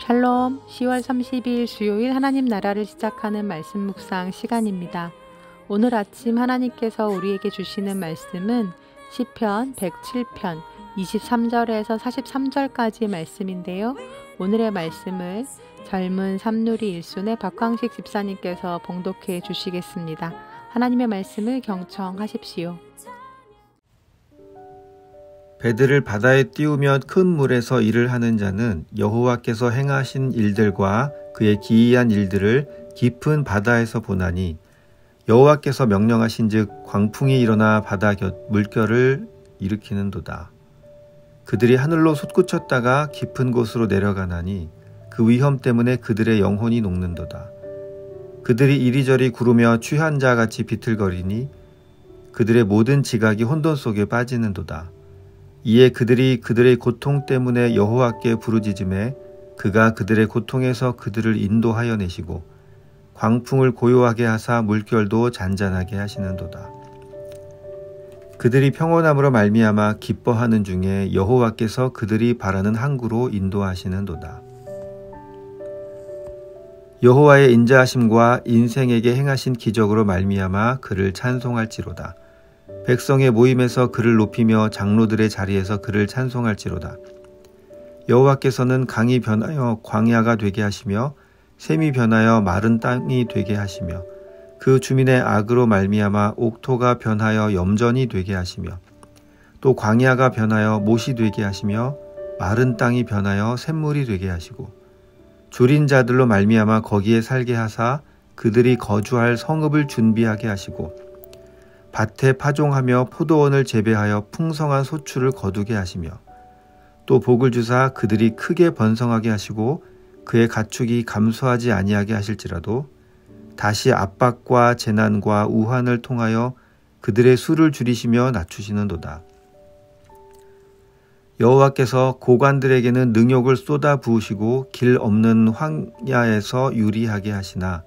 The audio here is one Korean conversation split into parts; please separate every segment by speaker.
Speaker 1: 샬롬, 10월 30일 수요일 하나님 나라를 시작하는 말씀 묵상 시간입니다. 오늘 아침 하나님께서 우리에게 주시는 말씀은 시편 107편 23절에서 43절까지의 말씀인데요. 오늘의 말씀을 젊은 삼누리 일손의 박광식 집사님께서 봉독해 주시겠습니다. 하나님의 말씀을 경청하십시오.
Speaker 2: 배들을 바다에 띄우며 큰 물에서 일을 하는 자는 여호와께서 행하신 일들과 그의 기이한 일들을 깊은 바다에서 보나니, 여호와께서 명령하신즉 광풍이 일어나 바다 물결을 일으키는도다. 그들이 하늘로 솟구쳤다가 깊은 곳으로 내려가나니 그 위험 때문에 그들의 영혼이 녹는도다. 그들이 이리저리 구르며 취한 자같이 비틀거리니 그들의 모든 지각이 혼돈 속에 빠지는도다. 이에 그들이 그들의 고통 때문에 여호와께 부르짖음에 그가 그들의 고통에서 그들을 인도하여 내시고 광풍을 고요하게 하사 물결도 잔잔하게 하시는도다. 그들이 평온함으로 말미암아 기뻐하는 중에 여호와께서 그들이 바라는 항구로 인도하시는도다. 여호와의 인자하심과 인생에게 행하신 기적으로 말미암아 그를 찬송할지로다. 백성의 모임에서 그를 높이며 장로들의 자리에서 그를 찬송할지로다. 여호와께서는 강이 변하여 광야가 되게 하시며 샘이 변하여 마른 땅이 되게 하시며 그 주민의 악으로 말미암아 옥토가 변하여 염전이 되게 하시며 또 광야가 변하여 못이 되게 하시며 마른 땅이 변하여 샘물이 되게 하시고 줄인 자들로 말미암아 거기에 살게 하사 그들이 거주할 성읍을 준비하게 하시고 밭에 파종하며 포도원을 재배하여 풍성한 소출을 거두게 하시며 또 복을 주사 그들이 크게 번성하게 하시고 그의 가축이 감소하지 아니하게 하실지라도 다시 압박과 재난과 우환을 통하여 그들의 수를 줄이시며 낮추시는도다. 여호와께서 고관들에게는 능욕을 쏟아 부으시고 길 없는 황야에서 유리하게 하시나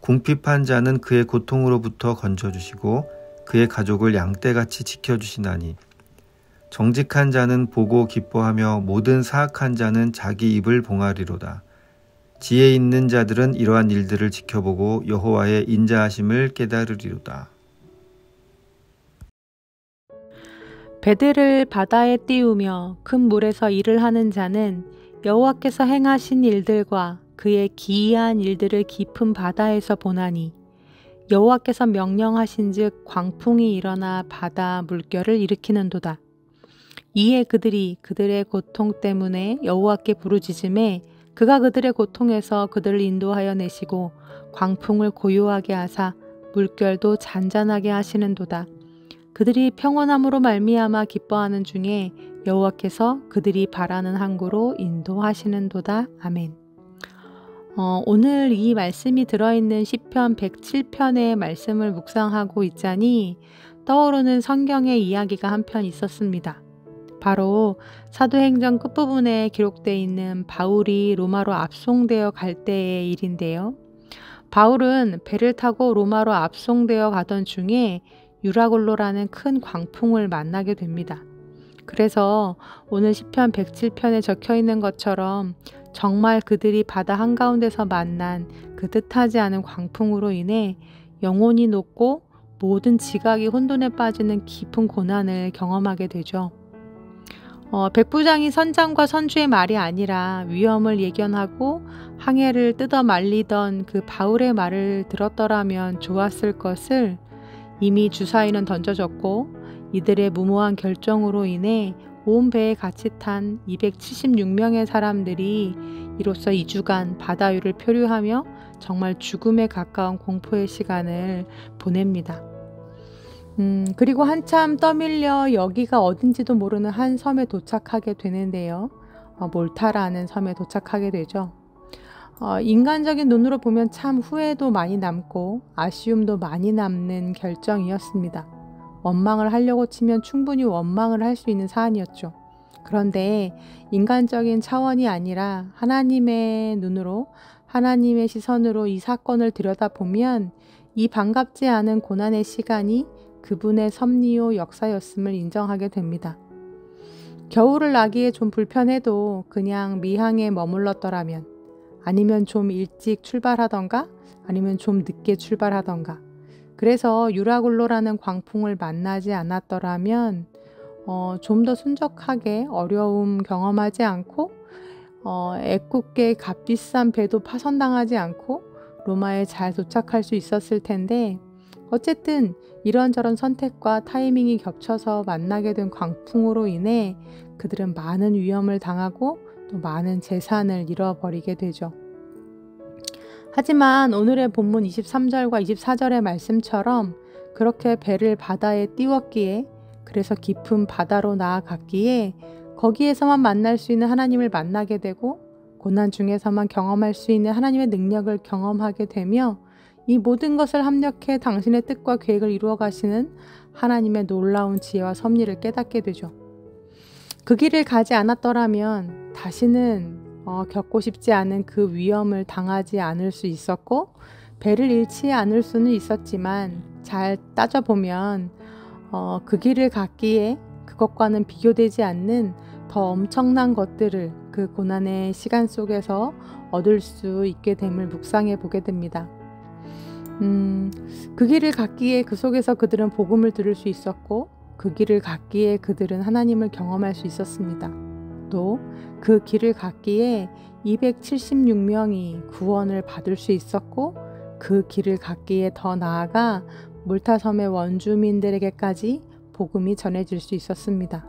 Speaker 2: 궁핍한 자는 그의 고통으로부터 건져주시고 그의 가족을 양떼같이 지켜주시나니 정직한 자는 보고 기뻐하며 모든 사악한 자는 자기 입을 봉하리로다. 지혜 있는 자들은 이러한 일들을 지켜보고 여호와의 인자하심을 깨달으리로다.
Speaker 1: 배들을 바다에 띄우며 큰 물에서 일을 하는 자는 여호와께서 행하신 일들과 그의 기이한 일들을 깊은 바다에서 보나니, 여호와께서 명령하신즉 광풍이 일어나 바다 물결을 일으키는도다. 이에 그들이 그들의 고통 때문에 여호와께 부르짖음에 그가 그들의 고통에서 그들을 인도하여 내시고 광풍을 고요하게 하사 물결도 잔잔하게 하시는도다. 그들이 평온함으로 말미암아 기뻐하는 중에 여호와께서 그들이 바라는 항구로 인도하시는도다. 아멘. 오늘 이 말씀이 들어있는 시편 107편의 말씀을 묵상하고 있자니 떠오르는 성경의 이야기가 한편 있었습니다. 바로 사도행전 끝부분에 기록되어 있는 바울이 로마로 압송되어 갈 때의 일인데요. 바울은 배를 타고 로마로 압송되어 가던 중에 유라굴로라는 큰 광풍을 만나게 됩니다. 그래서 오늘 시편 107편에 적혀 있는 것처럼 정말 그들이 바다 한가운데서 만난 그 뜻하지 않은 광풍으로 인해 영혼이 녹고 모든 지각이 혼돈에 빠지는 깊은 고난을 경험하게 되죠. 백부장이 선장과 선주의 말이 아니라 위험을 예견하고 항해를 뜯어 말리던 그 바울의 말을 들었더라면 좋았을 것을 이미 주사위는 던져졌고 이들의 무모한 결정으로 인해 온 배에 같이 탄 276명의 사람들이 이로써 2주간 바다 위를 표류하며 정말 죽음에 가까운 공포의 시간을 보냅니다. 그리고 한참 떠밀려 여기가 어딘지도 모르는 한 섬에 도착하게 되는데요. 몰타라는 섬에 도착하게 되죠. 인간적인 눈으로 보면 참 후회도 많이 남고 아쉬움도 많이 남는 결정이었습니다. 원망을 하려고 치면 충분히 원망을 할 수 있는 사안이었죠. 그런데 인간적인 차원이 아니라 하나님의 눈으로, 하나님의 시선으로 이 사건을 들여다보면 이 반갑지 않은 고난의 시간이 그분의 섭리요 역사였음을 인정하게 됩니다. 겨울을 나기에 좀 불편해도 그냥 미항에 머물렀더라면, 아니면 좀 일찍 출발하던가, 아니면 좀 늦게 출발하던가, 그래서 유라굴로라는 광풍을 만나지 않았더라면 좀 더 순적하게 어려움 경험하지 않고 애꿎게 값비싼 배도 파손당하지 않고 로마에 잘 도착할 수 있었을 텐데, 어쨌든 이런저런 선택과 타이밍이 겹쳐서 만나게 된 광풍으로 인해 그들은 많은 위험을 당하고 또 많은 재산을 잃어버리게 되죠. 하지만 오늘의 본문 23절과 24절의 말씀처럼 그렇게 배를 바다에 띄웠기에, 그래서 깊은 바다로 나아갔기에 거기에서만 만날 수 있는 하나님을 만나게 되고 고난 중에서만 경험할 수 있는 하나님의 능력을 경험하게 되며, 이 모든 것을 합력해 당신의 뜻과 계획을 이루어 가시는 하나님의 놀라운 지혜와 섭리를 깨닫게 되죠. 그 길을 가지 않았더라면 다시는 겪고 싶지 않은 그 위험을 당하지 않을 수 있었고, 배를 잃지 않을 수는 있었지만, 잘 따져보면 그 길을 갔기에 그것과는 비교되지 않는 더 엄청난 것들을 그 고난의 시간 속에서 얻을 수 있게 됨을 묵상해 보게 됩니다. 그 길을 갔기에 그 속에서 그들은 복음을 들을 수 있었고, 그 길을 갔기에 그들은 하나님을 경험할 수 있었습니다. 또 그 길을 갔기에 276명이 구원을 받을 수 있었고, 그 길을 갔기에 더 나아가 몰타섬의 원주민들에게까지 복음이 전해질 수 있었습니다.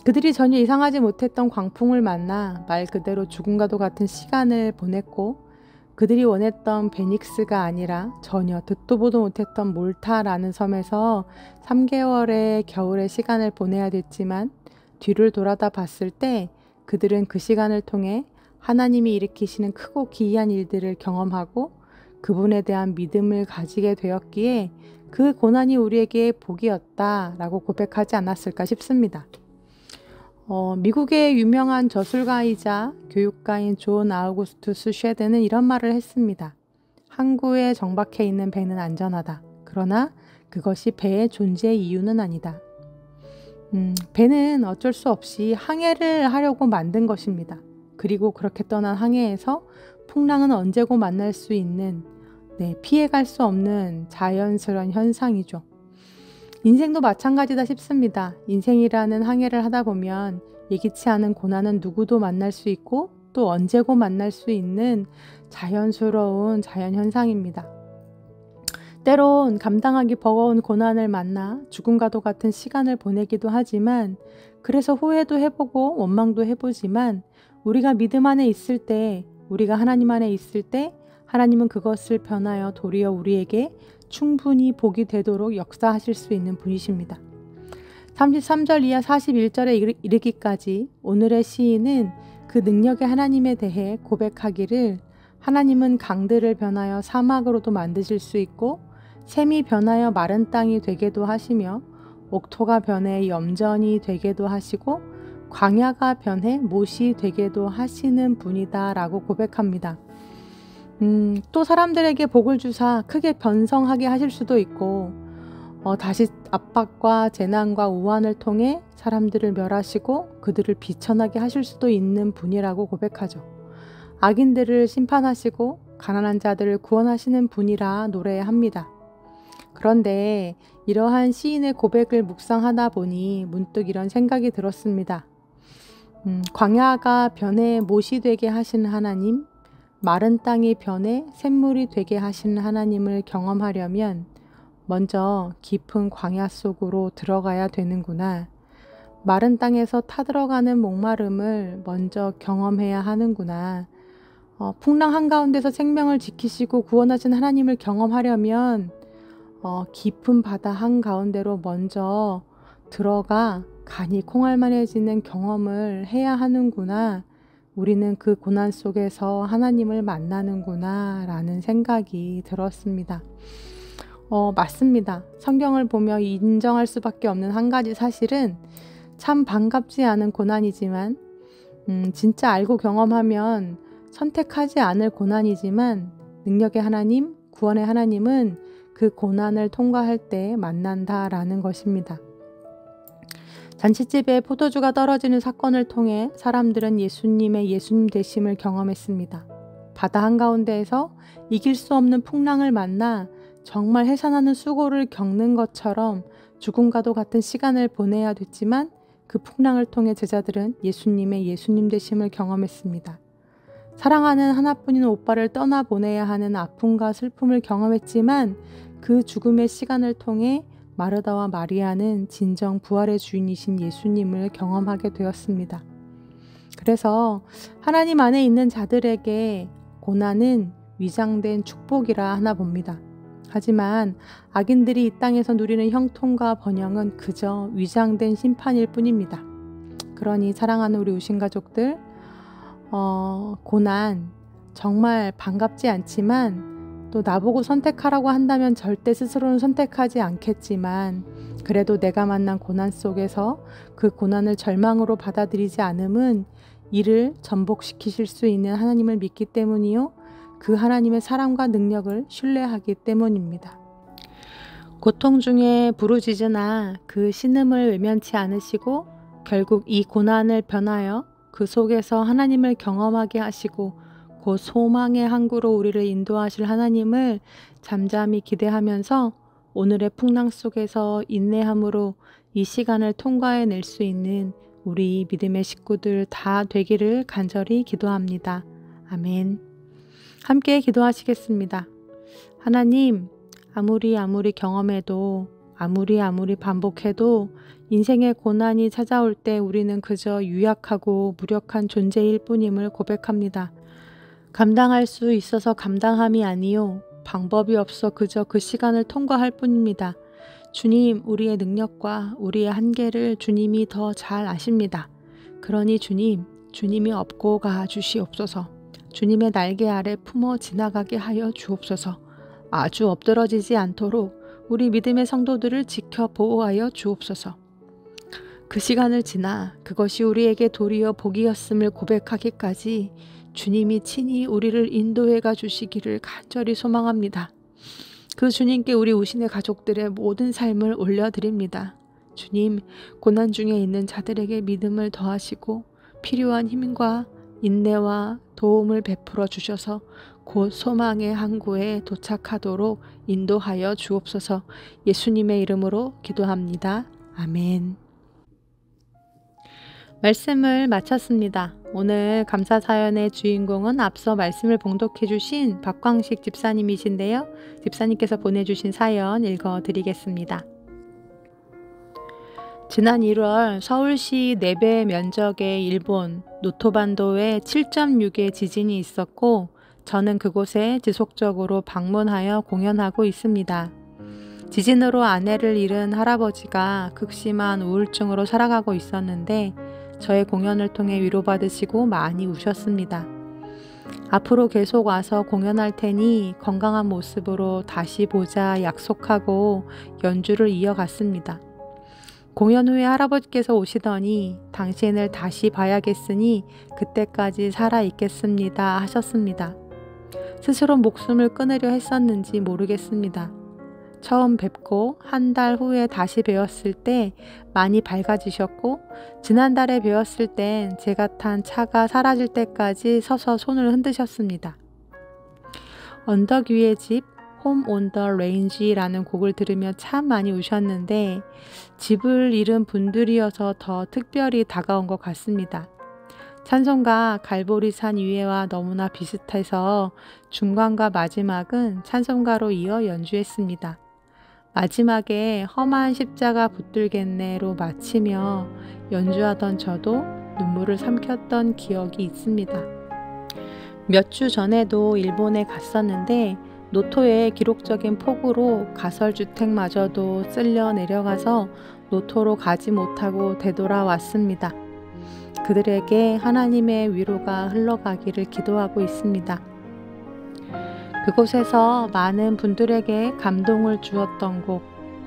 Speaker 1: 그들이 전혀 이상하지 못했던 광풍을 만나 말 그대로 죽음과도 같은 시간을 보냈고, 그들이 원했던 베닉스가 아니라 전혀 듣도 보도 못했던 몰타라는 섬에서 3개월의 겨울의 시간을 보내야 됐지만, 뒤를 돌아다 봤을 때 그들은 그 시간을 통해 하나님이 일으키시는 크고 기이한 일들을 경험하고 그분에 대한 믿음을 가지게 되었기에 그 고난이 우리에게 복이었다라고 고백하지 않았을까 싶습니다. 미국의 유명한 저술가이자 교육가인 존 아우구스투스 쉐드는 이런 말을 했습니다. 항구에 정박해 있는 배는 안전하다. 그러나 그것이 배의 존재 이유는 아니다. 배는 어쩔 수 없이 항해를 하려고 만든 것입니다. 그리고 그렇게 떠난 항해에서 풍랑은 언제고 만날 수 있는, 피해갈 수 없는 자연스러운 현상이죠. 인생도 마찬가지다 싶습니다. 인생이라는 항해를 하다 보면 예기치 않은 고난은 누구도 만날 수 있고 또 언제고 만날 수 있는 자연스러운 자연현상입니다. 때론 감당하기 버거운 고난을 만나 죽음과도 같은 시간을 보내기도 하지만, 그래서 후회도 해보고 원망도 해보지만, 우리가 믿음 안에 있을 때, 우리가 하나님 안에 있을 때 하나님은 그것을 변하여 도리어 우리에게 충분히 복이 되도록 역사하실 수 있는 분이십니다. 33절 이하 41절에 이르기까지 오늘의 시인은 그 능력의 하나님에 대해 고백하기를, 하나님은 강들을 변하여 사막으로도 만드실 수 있고 샘이 변하여 마른 땅이 되게도 하시며 옥토가 변해 염전이 되게도 하시고 광야가 변해 못이 되게도 하시는 분이다 라고 고백합니다. 또 사람들에게 복을 주사 크게 번성하게 하실 수도 있고, 다시 압박과 재난과 우환을 통해 사람들을 멸하시고 그들을 비천하게 하실 수도 있는 분이라고 고백하죠. 악인들을 심판하시고 가난한 자들을 구원하시는 분이라 노래합니다. 그런데 이러한 시인의 고백을 묵상하다 보니 문득 이런 생각이 들었습니다. 광야가 변해 못이 되게 하시는 하나님, 마른 땅이 변해 샘물이 되게 하시는 하나님을 경험하려면 먼저 깊은 광야 속으로 들어가야 되는구나. 마른 땅에서 타들어가는 목마름을 먼저 경험해야 하는구나. 풍랑 한가운데서 생명을 지키시고 구원하신 하나님을 경험하려면 깊은 바다 한가운데로 먼저 들어가 간이 콩알만해지는 경험을 해야 하는구나. 우리는 그 고난 속에서 하나님을 만나는구나 라는 생각이 들었습니다. 맞습니다. 성경을 보며 인정할 수밖에 없는 한 가지 사실은 참 반갑지 않은 고난이지만 진짜 알고 경험하면 선택하지 않을 고난이지만 능력의 하나님, 구원의 하나님은 그 고난을 통과할 때 만난다라는 것입니다. 잔치집에 포도주가 떨어지는 사건을 통해 사람들은 예수님의 예수님 되심을 경험했습니다. 바다 한가운데에서 이길 수 없는 풍랑을 만나 정말 해산하는 수고를 겪는 것처럼 죽음과도 같은 시간을 보내야 됐지만 그 풍랑을 통해 제자들은 예수님의 예수님 되심을 경험했습니다. 사랑하는 하나뿐인 오빠를 떠나보내야 하는 아픔과 슬픔을 경험했지만 그 죽음의 시간을 통해 마르다와 마리아는 진정 부활의 주인이신 예수님을 경험하게 되었습니다. 그래서 하나님 안에 있는 자들에게 고난은 위장된 축복이라 하나 봅니다. 하지만 악인들이 이 땅에서 누리는 형통과 번영은 그저 위장된 심판일 뿐입니다. 그러니 사랑하는 우리 우신 가족들, 고난 정말 반갑지 않지만 또 나보고 선택하라고 한다면 절대 스스로는 선택하지 않겠지만 그래도 내가 만난 고난 속에서 그 고난을 절망으로 받아들이지 않음은 이를 전복시키실 수 있는 하나님을 믿기 때문이요. 그 하나님의 사랑과 능력을 신뢰하기 때문입니다. 고통 중에 부르짖으나 그 신음을 외면치 않으시고 결국 이 고난을 변하여 그 속에서 하나님을 경험하게 하시고 곧 소망의 항구로 우리를 인도하실 하나님을 잠잠히 기대하면서 오늘의 풍랑 속에서 인내함으로 이 시간을 통과해낼 수 있는 우리 믿음의 식구들 다 되기를 간절히 기도합니다. 아멘. 함께 기도하시겠습니다. 하나님, 아무리 경험해도 아무리 반복해도 인생의 고난이 찾아올 때 우리는 그저 유약하고 무력한 존재일 뿐임을 고백합니다. 감당할 수 있어서 감당함이 아니요 방법이 없어 그저 그 시간을 통과할 뿐입니다. 주님, 우리의 능력과 우리의 한계를 주님이 더 잘 아십니다. 그러니 주님이 업고 가 주시옵소서. 주님의 날개 아래 품어 지나가게 하여 주옵소서. 아주 엎드러지지 않도록 우리 믿음의 성도들을 지켜 보호하여 주옵소서. 그 시간을 지나 그것이 우리에게 도리어 복이었음을 고백하기까지 주님이 친히 우리를 인도해 가 주시기를 간절히 소망합니다. 그 주님께 우리 우신의 가족들의 모든 삶을 올려드립니다. 주님, 고난 중에 있는 자들에게 믿음을 더하시고 필요한 힘과 인내와 도움을 베풀어 주셔서 곧 소망의 항구에 도착하도록 인도하여 주옵소서. 예수님의 이름으로 기도합니다. 아멘. 말씀을 마쳤습니다. 오늘 감사 사연의 주인공은 앞서 말씀을 봉독해 주신 박광식 집사님이신데요. 집사님께서 보내주신 사연 읽어드리겠습니다. 지난 1월 서울시 내배 면적의 일본 노토반도에 7.6의 지진이 있었고 저는 그곳에 지속적으로 방문하여 공연하고 있습니다. 지진으로 아내를 잃은 할아버지가 극심한 우울증으로 살아가고 있었는데 저의 공연을 통해 위로받으시고 많이 우셨습니다. 앞으로 계속 와서 공연할 테니 건강한 모습으로 다시 보자 약속하고 연주를 이어갔습니다. 공연 후에 할아버지께서 오시더니 당신을 다시 봐야겠으니 그때까지 살아있겠습니다 하셨습니다. 스스로 목숨을 끊으려 했었는지 모르겠습니다. 처음 뵙고 한 달 후에 다시 뵈었을 때 많이 밝아지셨고 지난달에 뵈었을 땐 제가 탄 차가 사라질 때까지 서서 손을 흔드셨습니다. 언덕 위의 집 홈 온 더 레인지라는 곡을 들으며 참 많이 우셨는데 집을 잃은 분들이어서 더 특별히 다가온 것 같습니다. 찬송가 갈보리산 위에와 너무나 비슷해서 중간과 마지막은 찬송가로 이어 연주했습니다. 마지막에 험한 십자가 붙들겠네로 마치며 연주하던 저도 눈물을 삼켰던 기억이 있습니다. 몇 주 전에도 일본에 갔었는데 노토의 기록적인 폭우로 가설주택마저도 쓸려 내려가서 노토로 가지 못하고 되돌아왔습니다. 그들에게 하나님의 위로가 흘러가기를 기도하고 있습니다. 그곳에서 많은 분들에게 감동을 주었던 곡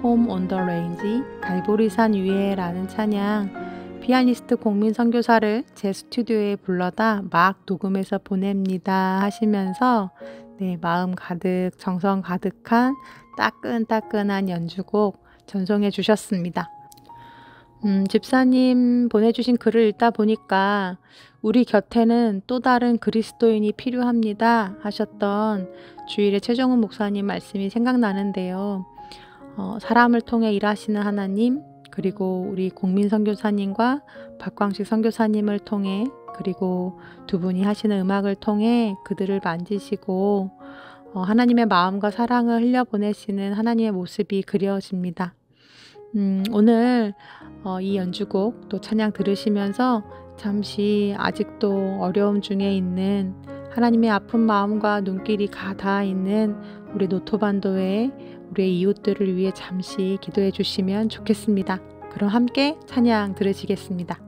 Speaker 1: Home on the Range, 갈보리산 위에라는 찬양 피아니스트 공민 선교사를 제 스튜디오에 불러다 막 녹음해서 보냅니다 하시면서 마음 가득 정성 가득한 따끈따끈한 연주곡 전송해 주셨습니다. 집사님 보내주신 글을 읽다 보니까 우리 곁에는 또 다른 그리스도인이 필요합니다 하셨던 주일의 최정훈 목사님 말씀이 생각나는데요. 사람을 통해 일하시는 하나님, 그리고 우리 공민 선교사님과 박광식 선교사님을 통해, 그리고 두 분이 하시는 음악을 통해 그들을 만지시고 하나님의 마음과 사랑을 흘려보내시는 하나님의 모습이 그려집니다. 오늘 이 연주곡 또 찬양 들으시면서 잠시 아직도 어려움 중에 있는, 하나님의 아픈 마음과 눈길이 닿아 있는 우리 노토반도의 우리의 이웃들을 위해 잠시 기도해 주시면 좋겠습니다. 그럼 함께 찬양 들으시겠습니다.